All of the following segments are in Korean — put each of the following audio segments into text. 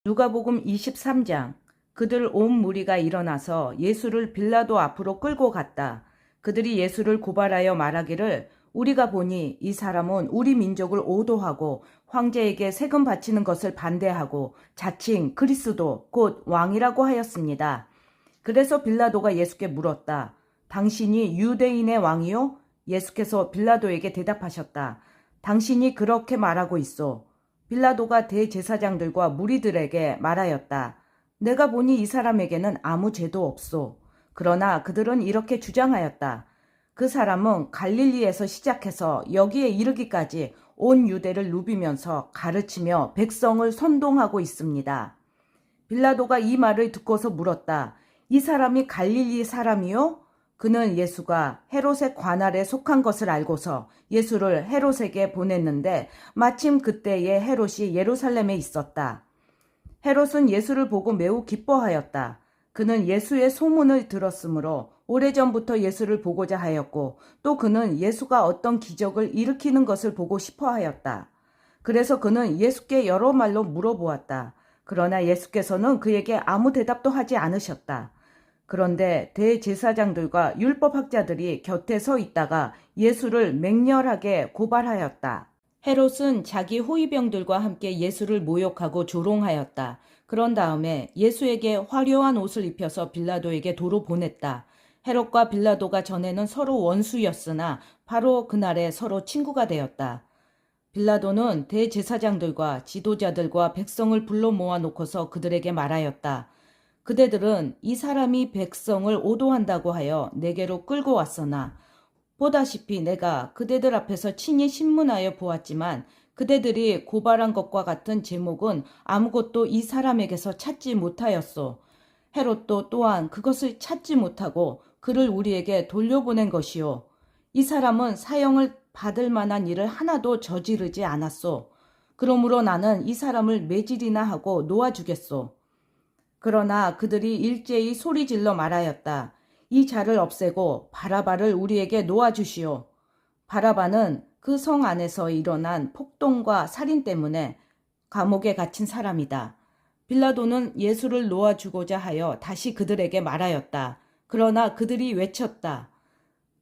누가복음 23장. 그들 온 무리가 일어나서 예수를 빌라도 앞으로 끌고 갔다. 그들이 예수를 고발하여 말하기를 우리가 보니 이 사람은 우리 민족을 오도하고 황제에게 세금 바치는 것을 반대하고 자칭 그리스도 곧 왕이라고 하였습니다. 그래서 빌라도가 예수께 물었다. 당신이 유대인의 왕이요? 예수께서 빌라도에게 대답하셨다. 당신이 그렇게 말하고 있어. 빌라도가 대제사장들과 무리들에게 말하였다. 내가 보니 이 사람에게는 아무 죄도 없소. 그러나 그들은 이렇게 주장하였다. 그 사람은 갈릴리에서 시작해서 여기에 이르기까지 온 유대를 누비면서 가르치며 백성을 선동하고 있습니다. 빌라도가 이 말을 듣고서 물었다. 이 사람이 갈릴리 사람이요? 그는 예수가 헤롯의 관할에 속한 것을 알고서 예수를 헤롯에게 보냈는데 마침 그때에 헤롯이 예루살렘에 있었다. 헤롯은 예수를 보고 매우 기뻐하였다. 그는 예수의 소문을 들었으므로 오래전부터 예수를 보고자 하였고 또 그는 예수가 어떤 기적을 일으키는 것을 보고 싶어 하였다. 그래서 그는 예수께 여러 말로 물어보았다. 그러나 예수께서는 그에게 아무 대답도 하지 않으셨다. 그런데 대제사장들과 율법학자들이 곁에 서 있다가 예수를 맹렬하게 고발하였다. 헤롯은 자기 호위병들과 함께 예수를 모욕하고 조롱하였다. 그런 다음에 예수에게 화려한 옷을 입혀서 빌라도에게 도로 보냈다. 헤롯과 빌라도가 전에는 서로 원수였으나 바로 그날에 서로 친구가 되었다. 빌라도는 대제사장들과 지도자들과 백성을 불러 모아놓고서 그들에게 말하였다. 그대들은 이 사람이 백성을 오도한다고 하여 내게로 끌고 왔으나 보다시피 내가 그대들 앞에서 친히 신문하여 보았지만 그대들이 고발한 것과 같은 제목은 아무것도 이 사람에게서 찾지 못하였소. 헤롯도 또한 그것을 찾지 못하고 그를 우리에게 돌려보낸 것이요. 이 사람은 사형을 받을 만한 일을 하나도 저지르지 않았소. 그러므로 나는 이 사람을 매질이나 하고 놓아주겠소. 그러나 그들이 일제히 소리질러 말하였다. 이 자를 없애고 바라바를 우리에게 놓아주시오. 바라바는 그 성 안에서 일어난 폭동과 살인 때문에 감옥에 갇힌 사람이다. 빌라도는 예수를 놓아주고자 하여 다시 그들에게 말하였다. 그러나 그들이 외쳤다.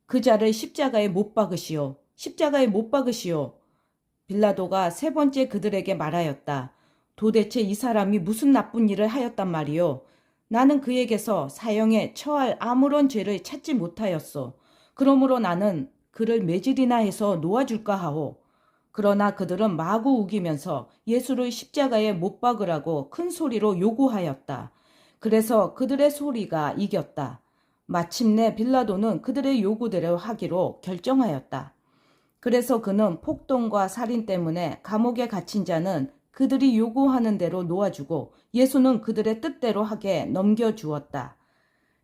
그 자를 십자가에 못 박으시오. 십자가에 못 박으시오. 빌라도가 세 번째 그들에게 말하였다. 도대체 이 사람이 무슨 나쁜 일을 하였단 말이오. 나는 그에게서 사형에 처할 아무런 죄를 찾지 못하였소. 그러므로 나는 그를 매질이나 해서 놓아줄까 하오. 그러나 그들은 마구 우기면서 예수를 십자가에 못 박으라고 큰 소리로 요구하였다. 그래서 그들의 소리가 이겼다. 마침내 빌라도는 그들의 요구대로 하기로 결정하였다. 그래서 그는 폭동과 살인 때문에 감옥에 갇힌 자는 그들이 요구하는 대로 놓아주고 예수는 그들의 뜻대로 하게 넘겨주었다.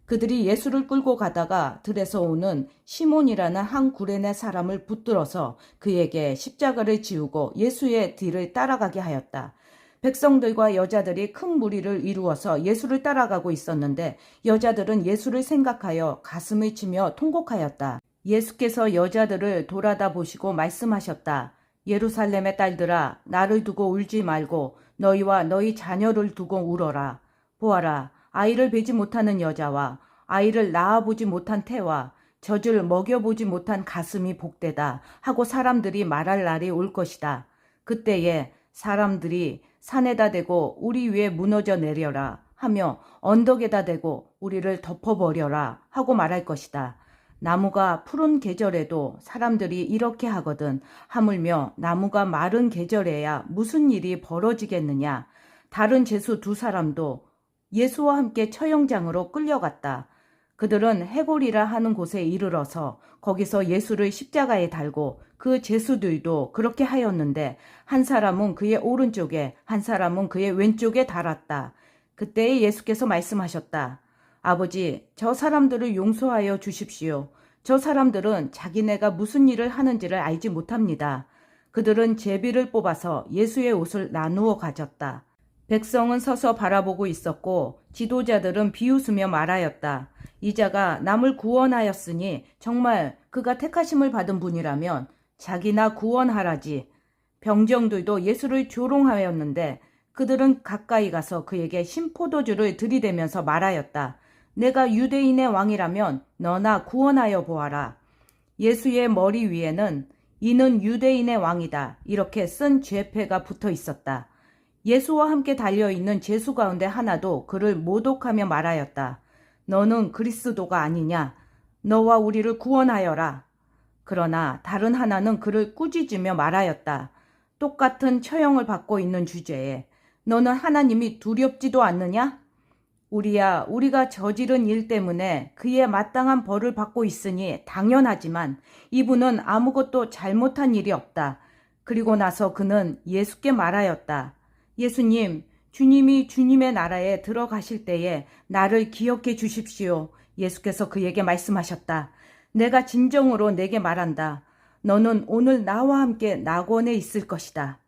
그들이 예수를 끌고 가다가 들에서 오는 시몬이라는 한 구레네 사람을 붙들어서 그에게 십자가를 지우고 예수의 뒤를 따라가게 하였다. 백성들과 여자들이 큰 무리를 이루어서 예수를 따라가고 있었는데 여자들은 예수를 생각하여 가슴을 치며 통곡하였다. 예수께서 여자들을 돌아다 보시고 말씀하셨다. 예루살렘의 딸들아, 나를 두고 울지 말고 너희와 너희 자녀를 두고 울어라. 보아라, 아이를 베지 못하는 여자와 아이를 낳아보지 못한 태와 젖을 먹여보지 못한 가슴이 복되다 하고 사람들이 말할 날이 올 것이다. 그때에 사람들이 산에다 대고 우리 위에 무너져 내려라 하며 언덕에다 대고 우리를 덮어버려라 하고 말할 것이다. 나무가 푸른 계절에도 사람들이 이렇게 하거든. 하물며 나무가 마른 계절에야 무슨 일이 벌어지겠느냐. 다른 죄수 두 사람도 예수와 함께 처형장으로 끌려갔다. 그들은 해골이라 하는 곳에 이르러서 거기서 예수를 십자가에 달고 그 죄수들도 그렇게 하였는데 한 사람은 그의 오른쪽에 한 사람은 그의 왼쪽에 달았다. 그때에 예수께서 말씀하셨다. 아버지, 저 사람들을 용서하여 주십시오. 저 사람들은 자기네가 무슨 일을 하는지를 알지 못합니다. 그들은 제비를 뽑아서 예수의 옷을 나누어 가졌다. 백성은 서서 바라보고 있었고 지도자들은 비웃으며 말하였다. 이자가 남을 구원하였으니 정말 그가 택하심을 받은 분이라면 자기나 구원하라지. 병정들도 예수를 조롱하였는데 그들은 가까이 가서 그에게 신포도주를 들이대면서 말하였다. 내가 유대인의 왕이라면 너나 구원하여 보아라. 예수의 머리 위에는 이는 유대인의 왕이다 이렇게 쓴 죄패가 붙어 있었다. 예수와 함께 달려있는 죄수 가운데 하나도 그를 모독하며 말하였다. 너는 그리스도가 아니냐? 너와 우리를 구원하여라. 그러나 다른 하나는 그를 꾸짖으며 말하였다. 똑같은 처형을 받고 있는 주제에 너는 하나님이 두렵지도 않느냐? 우리가 저지른 일 때문에 그의 마땅한 벌을 받고 있으니 당연하지만 이분은 아무것도 잘못한 일이 없다. 그리고 나서 그는 예수께 말하였다. 예수님, 주님이 주님의 나라에 들어가실 때에 나를 기억해 주십시오. 예수께서 그에게 말씀하셨다. 내가 진정으로 내게 말한다. 너는 오늘 나와 함께 낙원에 있을 것이다.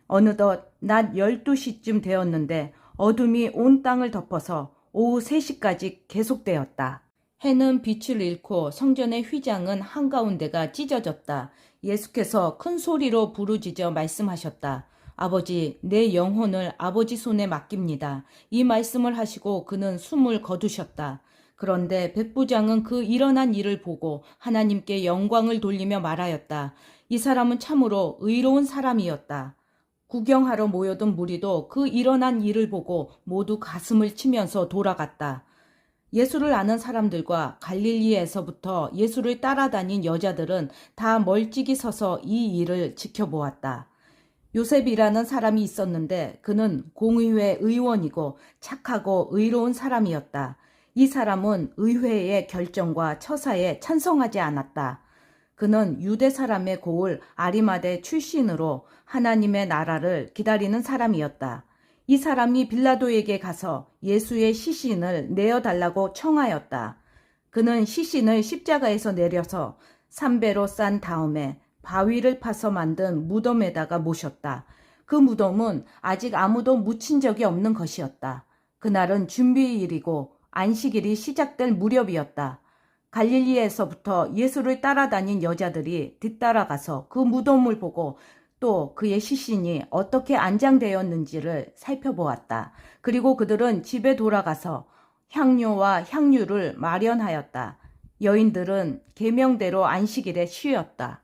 어느덧 낮 12시쯤 되었는데 어둠이 온 땅을 덮어서 오후 3시까지 계속되었다. 해는 빛을 잃고 성전의 휘장은 한가운데가 찢어졌다. 예수께서 큰 소리로 부르짖어 말씀하셨다. 아버지, 내 영혼을 아버지 손에 맡깁니다. 이 말씀을 하시고 그는 숨을 거두셨다. 그런데 백부장은 그 일어난 일을 보고 하나님께 영광을 돌리며 말하였다. 이 사람은 참으로 의로운 사람이었다. 구경하러 모여든 무리도 그 일어난 일을 보고 모두 가슴을 치면서 돌아갔다. 예수를 아는 사람들과 갈릴리에서부터 예수를 따라다닌 여자들은 다 멀찍이 서서 이 일을 지켜보았다. 요셉이라는 사람이 있었는데 그는 공의회 의원이고 착하고 의로운 사람이었다. 이 사람은 의회의 결정과 처사에 찬성하지 않았다. 그는 유대 사람의 고을 아리마대 출신으로 하나님의 나라를 기다리는 사람이었다. 이 사람이 빌라도에게 가서 예수의 시신을 내어달라고 청하였다. 그는 시신을 십자가에서 내려서 삼배로 싼 다음에 바위를 파서 만든 무덤에다가 모셨다. 그 무덤은 아직 아무도 묻힌 적이 없는 것이었다. 그날은 준비일이고 안식일이 시작될 무렵이었다. 갈릴리에서부터 예수를 따라다닌 여자들이 뒤따라가서 그 무덤을 보고 또 그의 시신이 어떻게 안장되었는지를 살펴보았다. 그리고 그들은 집에 돌아가서 향료와 향유를 마련하였다. 여인들은 계명대로 안식일에 쉬었다.